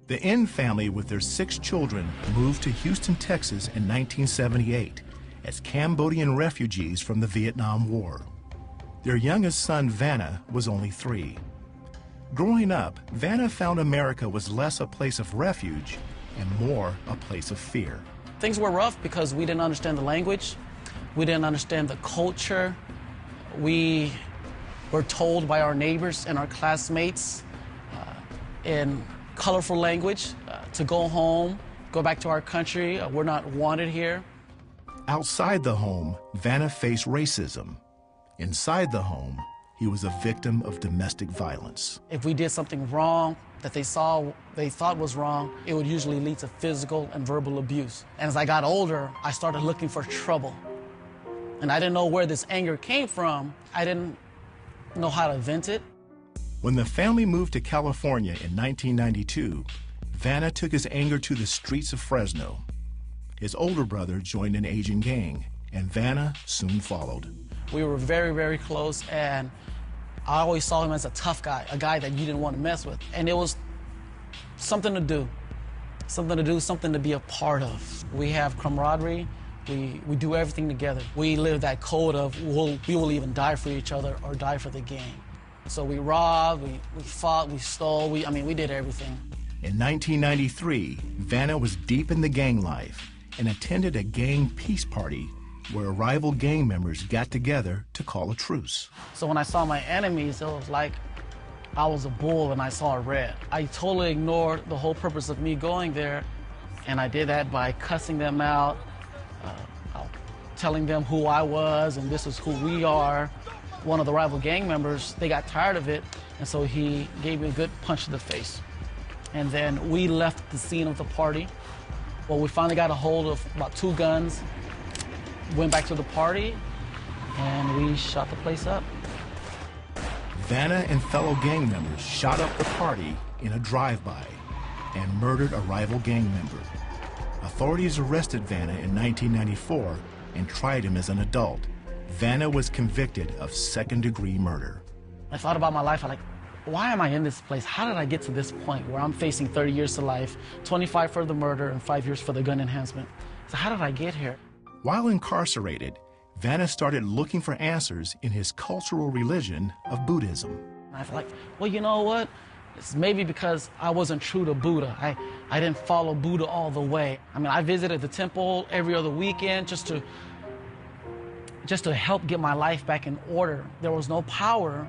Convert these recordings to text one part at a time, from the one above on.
The N family with their 6 children moved to Houston, Texas in 1978 as Cambodian refugees from the Vietnam War. Their youngest son, Vanna, was only 3. Growing up, Vanna found America was less a place of refuge and more a place of fear. Things were rough because we didn't understand the language. We didn't understand the culture. We were told by our neighbors and our classmates in colorful language to go home, go back to our country. We're not wanted here. Outside the home, Vanna faced racism. Inside the home, he was a victim of domestic violence. If we did something wrong that they thought was wrong, it would usually lead to physical and verbal abuse. And as I got older, I started looking for trouble. And I didn't know where this anger came from. I didn't know how to vent it. When the family moved to California in 1992, Vanna took his anger to the streets of Fresno. His older brother joined an Asian gang, and Vanna soon followed. We were very, very close, and I always saw him as a tough guy, a guy that you didn't want to mess with. And it was something to do, something to be a part of. We have camaraderie. We do everything together. We live that code of we will even die for each other or die for the gang. So we robbed, we fought, we stole, we did everything. In 1993, Vanna was deep in the gang life and attended a gang peace party where rival gang members got together to call a truce. So when I saw my enemies, it was like I was a bull and I saw red. I totally ignored the whole purpose of me going there, and I did that by cussing them out, telling them who I was and this is who we are. One of the rival gang members, they got tired of it, and so he gave me a good punch to the face. And then we left the scene of the party. Well, we finally got a hold of about 2 guns, went back to the party, and we shot the place up. Vanna and fellow gang members shot up the party in a drive-by and murdered a rival gang member. Authorities arrested Vanna in 1994 and tried him as an adult. Vanna was convicted of second-degree murder. I thought about my life. I'm like, why am I in this place? How did I get to this point where I'm facing 30 years to life, 25 for the murder, and 5 years for the gun enhancement? So how did I get here? While incarcerated, Vanna started looking for answers in his cultural religion of Buddhism. I felt like, well, you know what? It's maybe because I wasn't true to Buddha. I didn't follow Buddha all the way. I mean, I visited the temple every other weekend just to help get my life back in order. There was no power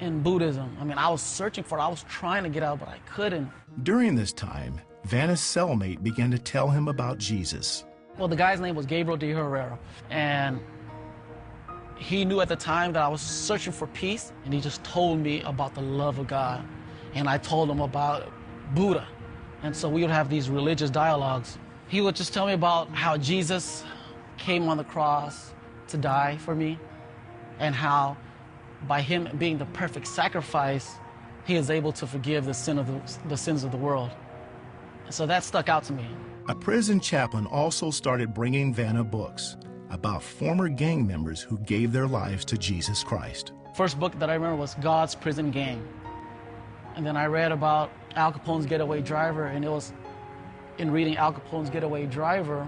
in Buddhism. I mean, I was searching for it. I was trying to get out, but I couldn't. During this time, Vanna's cellmate began to tell him about Jesus. Well, the guy's name was Gabriel de Herrera, and he knew at the time that I was searching for peace, and he just told me about the love of God. And I told him about Buddha. And so we would have these religious dialogues. He would just tell me about how Jesus came on the cross to die for me, and how by him being the perfect sacrifice, he is able to forgive the sins of the world. And so that stuck out to me. A prison chaplain also started bringing Vanna books about former gang members who gave their lives to Jesus Christ. First book that I remember was God's Prison Gang. And then I read about Al Capone's Getaway Driver, and it was in reading Al Capone's Getaway Driver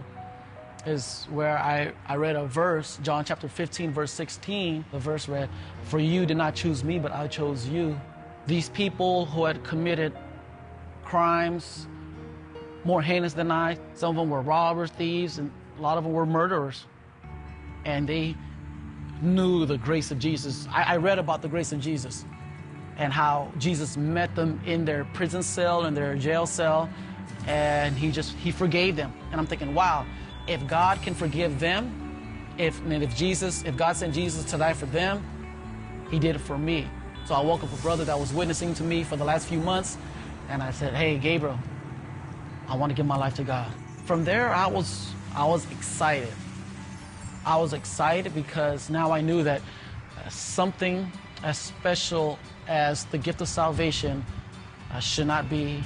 is where I read a verse, John chapter 15, verse 16. The verse read, "For you did not choose me, but I chose you." These people who had committed crimes more heinous than I, some of them were robbers, thieves, and a lot of them were murderers. And they knew the grace of Jesus. I read about the grace of Jesus and how Jesus met them in their prison cell, in their jail cell, and he forgave them. And I'm thinking, wow, if God can forgive them, if God sent Jesus to die for them, he did it for me. So I woke up a brother that was witnessing to me for the last few months, and I said, "Hey, Gabriel, I want to give my life to God." From there, I was excited. I was excited because now I knew that something as special as the gift of salvation should not be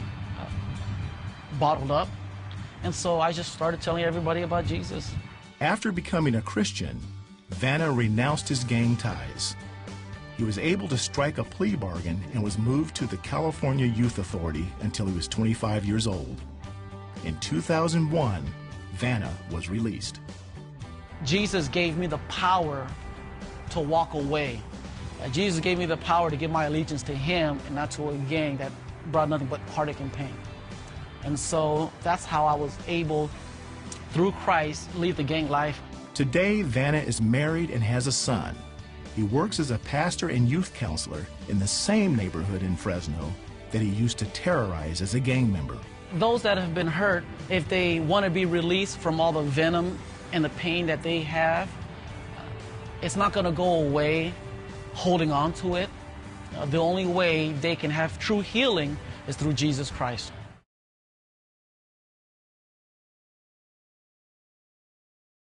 bottled up. And so I just started telling everybody about Jesus. After becoming a Christian, Vanna renounced his gang ties. He was able to strike a plea bargain and was moved to the California Youth Authority until he was 25 years old. In 2001, Vanna was released. Jesus gave me the power to walk away. Jesus gave me the power to give my allegiance to Him and not to a gang that brought nothing but heartache and pain. And so that's how I was able, through Christ, leave the gang life. Today, Vanna is married and has a son. He works as a pastor and youth counselor in the same neighborhood in Fresno that he used to terrorize as a gang member. Those that have been hurt, if they want to be released from all the venom and the pain that they have, it's not going to go away holding on to it. The only way they can have true healing is through Jesus Christ.